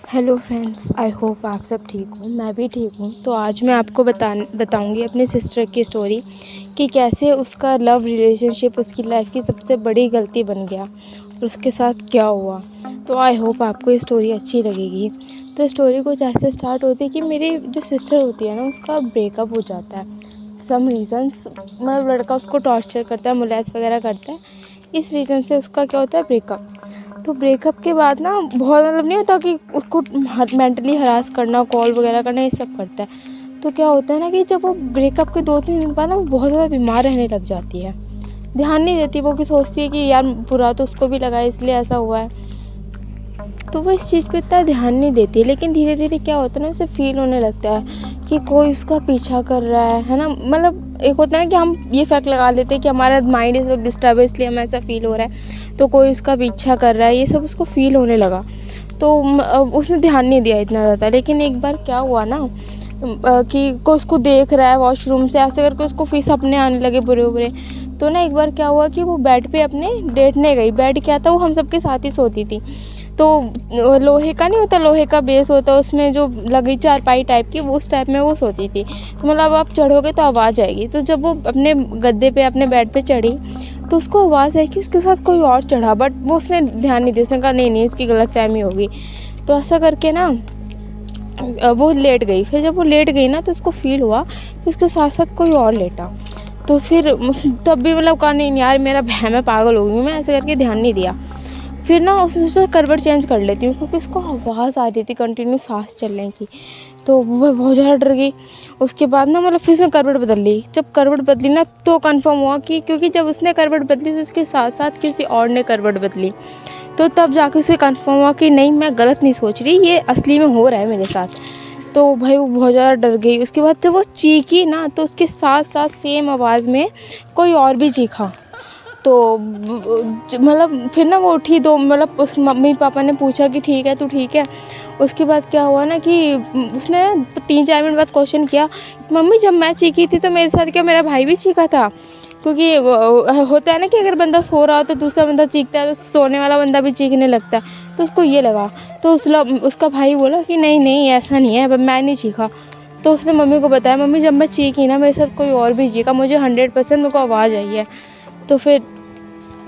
Hello friends, I hope आप सब ठीक हो। मैं भी ठीक हूँ। तो आज मैं आपको बताऊँगी अपनी सिस्टर की स्टोरी कि कैसे उसका लव रिलेशनशिप उसकी लाइफ की सबसे बड़ी गलती बन गया और उसके साथ क्या हुआ। तो आई होप आपको ये स्टोरी अच्छी लगेगी। तो स्टोरी कुछ ऐसे स्टार्ट होती है कि मेरी जो सिस्टर होती है ना, उसका ब्रेकअप हो जाता है सम रीज़न्स। मतलब लड़का उसको टॉर्चर करता है, मोलेस्ट वगैरह करता है, इस रीज़न से उसका क्या होता है, ब्रेकअप। तो ब्रेकअप के बाद ना बहुत मतलब नहीं होता कि उसको मेंटली हरास करना, कॉल वगैरह करना, ये सब करता है। तो क्या होता है ना कि जब वो ब्रेकअप के 2-3 दिन बाद ना वो बहुत ज़्यादा बीमार रहने लग जाती है। ध्यान नहीं देती वो, कि सोचती है कि यार बुरा तो उसको भी लगा है इसलिए ऐसा हुआ है। तो वो इस चीज़ पे इतना ध्यान नहीं देती, लेकिन धीरे धीरे क्या होता है ना, उसे फील होने लगता है कि कोई उसका पीछा कर रहा है ना। मतलब एक होता है ना कि हम ये फैक्ट लगा लेते हैं कि हमारा माइंड इस वक्त डिस्टर्ब है इसलिए हमें ऐसा फील हो रहा है, तो कोई उसका पीछा कर रहा है, ये सब उसको फील होने लगा। तो उसने ध्यान नहीं दिया इतना ज़्यादा। लेकिन एक बार क्या हुआ ना, कि कोई उसको देख रहा है वॉशरूम से, ऐसे करके उसको फिर सपने आने लगे बुरे बुरे। तो ना एक बार क्या हुआ कि वो बेड पे अपने लेटने गई। बेड क्या था, वो हम सबके साथ ही सोती थी। तो लोहे का नहीं होता, लोहे का बेस होता है, उसमें जो लगी चारपाई टाइप की, वो उस टाइप में वो सोती थी। तो मतलब आप चढ़ोगे तो आवाज़ आएगी। तो जब वो अपने गद्दे पे, अपने बेड पे चढ़ी, तो उसको आवाज़ आई कि उसके साथ कोई और चढ़ा। बट वो उसने ध्यान नहीं दिया, उसने कहा नहीं नहीं, उसकी गलतफहमी होगी। तो ऐसा करके ना वो लेट गई। फिर जब वो लेट गई ना, तो उसको फील हुआ कि उसके साथ साथ कोई और लेटा। तो फिर तब भी मतलब कहा नहीं यार मेरा वहम है, पागल हो गई मैं, ऐसे करके ध्यान नहीं दिया। फिर ना उसने सोचा करवट चेंज कर लेती हूँ, क्योंकि उसको आवाज़ आ रही थी कंटिन्यू सांस चलने की। तो वो बहुत ज़्यादा डर गई। उसके बाद ना मतलब फिर उसने करवट बदल ली। जब करवट बदली ना, तो कंफर्म हुआ कि, क्योंकि जब उसने करवट बदली तो उसके साथ साथ किसी और ने करवट बदली। तो तब जाके उसे कंफर्म हुआ कि नहीं, मैं गलत नहीं सोच रही, ये असली में हो रहा है मेरे साथ। तो भाई वो बहुत ज़्यादा डर गई। उसके बाद जब वो चीखी ना, तो उसके साथ साथ सेम आवाज़ में कोई और भी चीखा। तो मतलब फिर ना वो उठी। दो मतलब उस मम्मी पापा ने पूछा कि ठीक है, तू ठीक है। उसके बाद क्या हुआ ना कि उसने 3-4 मिनट बाद क्वेश्चन किया, मम्मी जब मैं चीखी थी तो मेरे साथ क्या मेरा भाई भी चीखा था? क्योंकि होता है ना कि अगर बंदा सो रहा हो तो दूसरा बंदा चीखता है, तो सोने वाला बंदा भी चीखने लगता है। तो उसको ये लगा। तो उसका भाई बोला कि नहीं नहीं, ऐसा नहीं है, मैं नहीं चीखा। तो उसने मम्मी को बताया, मम्मी जब मैं चीखी ना, मेरे साथ कोई और भी चीखा, मुझे 100% मेरे को आवाज़ आई है। तो फिर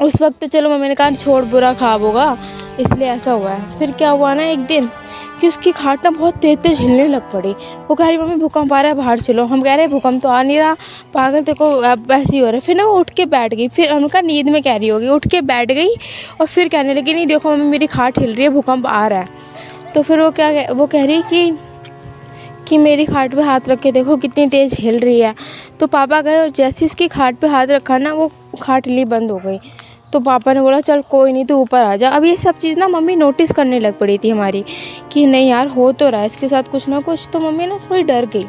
उस वक्त तो चलो मम्मी ने कहा छोड़, बुरा ख़राब होगा, इसलिए ऐसा हुआ है। फिर क्या हुआ ना एक दिन कि उसकी खाट ना बहुत तेज तेज हिलने लग पड़ी। वो कह रही मम्मी भूकंप आ रहा है, बाहर चलो। हम कह रहे भूकंप तो आ नहीं रहा, पागल तेरे को अब ऐसे ही हो रहा है। फिर ना वो उठ के बैठ गई। फिर उनका नींद में कह रही होगी, उठ के बैठ गई और फिर कहने लगी नहीं देखो मम्मी मेरी खाट हिल रही है, भूकंप आ रहा है। तो फिर वो कह रही कि मेरी खाट पे हाथ रख के देखो कितनी तेज़ हिल रही है। तो पापा गए और जैसे उसकी खाट पे हाथ रखा ना, वो खाट हिलनी बंद हो गई। तो पापा ने बोला चल कोई नहीं, तू ऊपर आ जा। अब ये सब चीज़ ना मम्मी नोटिस करने लग पड़ी थी हमारी, कि नहीं यार हो तो रहा है इसके साथ कुछ ना कुछ। तो मम्मी ना थोड़ी डर गई।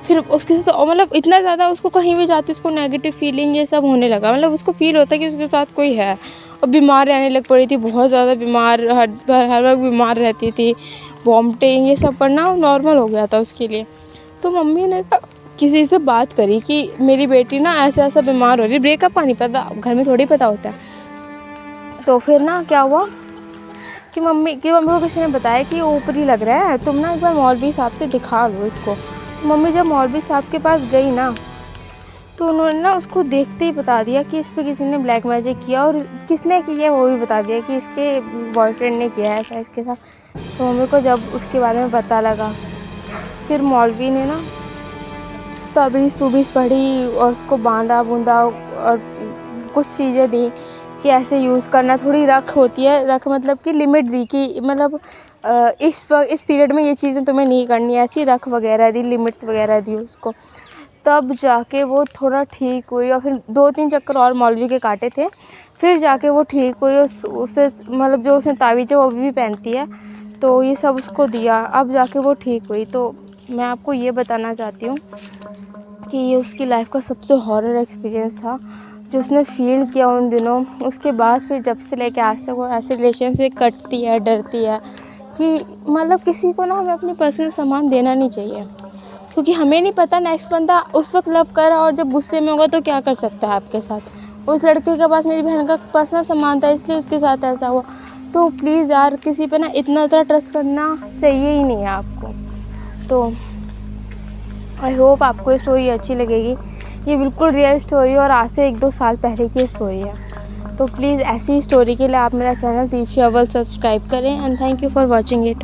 फिर उसके साथ मतलब इतना ज़्यादा उसको कहीं भी जाती उसको नेगेटिव फीलिंग ये सब होने लगा। मतलब उसको फील होता है कि उसके साथ कोई है। और बीमार रहने लग पड़ी थी, बहुत ज़्यादा बीमार, हर वक्त बीमार रहती थी, वॉमिटिंग ये सब करना नॉर्मल हो गया था उसके लिए। तो मम्मी ने किसी से बात करी कि मेरी बेटी ना ऐसा ऐसा बीमार हो रही है। ब्रेकअप का नहीं पता, घर में थोड़ी पता होता है। तो फिर ना क्या हुआ कि मम्मी को किसी ने बताया कि ऊपरी लग रहा है, तुम ना एक बार मौलवी साहब से दिखा लो इसको। तो मम्मी जब मौलवी साहब के पास गई ना, तो उन्होंने ना उसको देखते ही बता दिया कि इस पर किसी ने ब्लैक मैजिक किया, और किसने किया वो भी बता दिया कि इसके बॉयफ्रेंड ने किया है ऐसा इसके साथ। तो मम्मी को जब उसके बारे में पता लगा, फिर मौलवी ने ना तभी सुबीस पढ़ी और उसको बांधा बूंदा और कुछ चीज़ें दी कि ऐसे यूज़ करना। थोड़ी रख होती है, रख मतलब कि लिमिट दी कि मतलब इस पीरियड में ये चीज़ें तुम्हें नहीं करनी है, ऐसी रख वगैरह दी, लिमिट्स वगैरह दी उसको। तब जाके वो थोड़ा ठीक हुई। और फिर 2-3 चक्कर और मौलवी के काटे थे, फिर जाके वो ठीक हुई। उसे मतलब जो उसने तावीज़ है वो अभी भी पहनती है। तो ये सब उसको दिया, अब जाके वो ठीक हुई। तो मैं आपको ये बताना चाहती हूँ कि ये उसकी लाइफ का सबसे हॉरर एक्सपीरियंस था जो उसने फ़ील किया उन दिनों। उसके बाद फिर जब से लेके आज तक वो ऐसे रिलेशन से कटती है, डरती है कि मतलब किसी को ना हमें अपनी पर्सनल सामान देना नहीं चाहिए, क्योंकि हमें नहीं पता नेक्स्ट बंदा उस वक्त लव कर रहा और जब गुस्से में होगा तो क्या कर सकता है आपके साथ। उस लड़के के पास मेरी बहन का पर्सनल सामान था, इसलिए उसके साथ ऐसा हुआ। तो प्लीज़ यार, किसी पे ना इतना ज़्यादा ट्रस्ट करना चाहिए ही नहीं है आपको। तो आई होप आपको ये स्टोरी अच्छी लगेगी। ये बिल्कुल रियल स्टोरी और आज से 1-2 साल पहले की स्टोरी है। तो प्लीज़ ऐसी स्टोरी के लिए आप मेरा चैनल दीप्शि अव्वल सब्सक्राइब करें and thank you for watching it.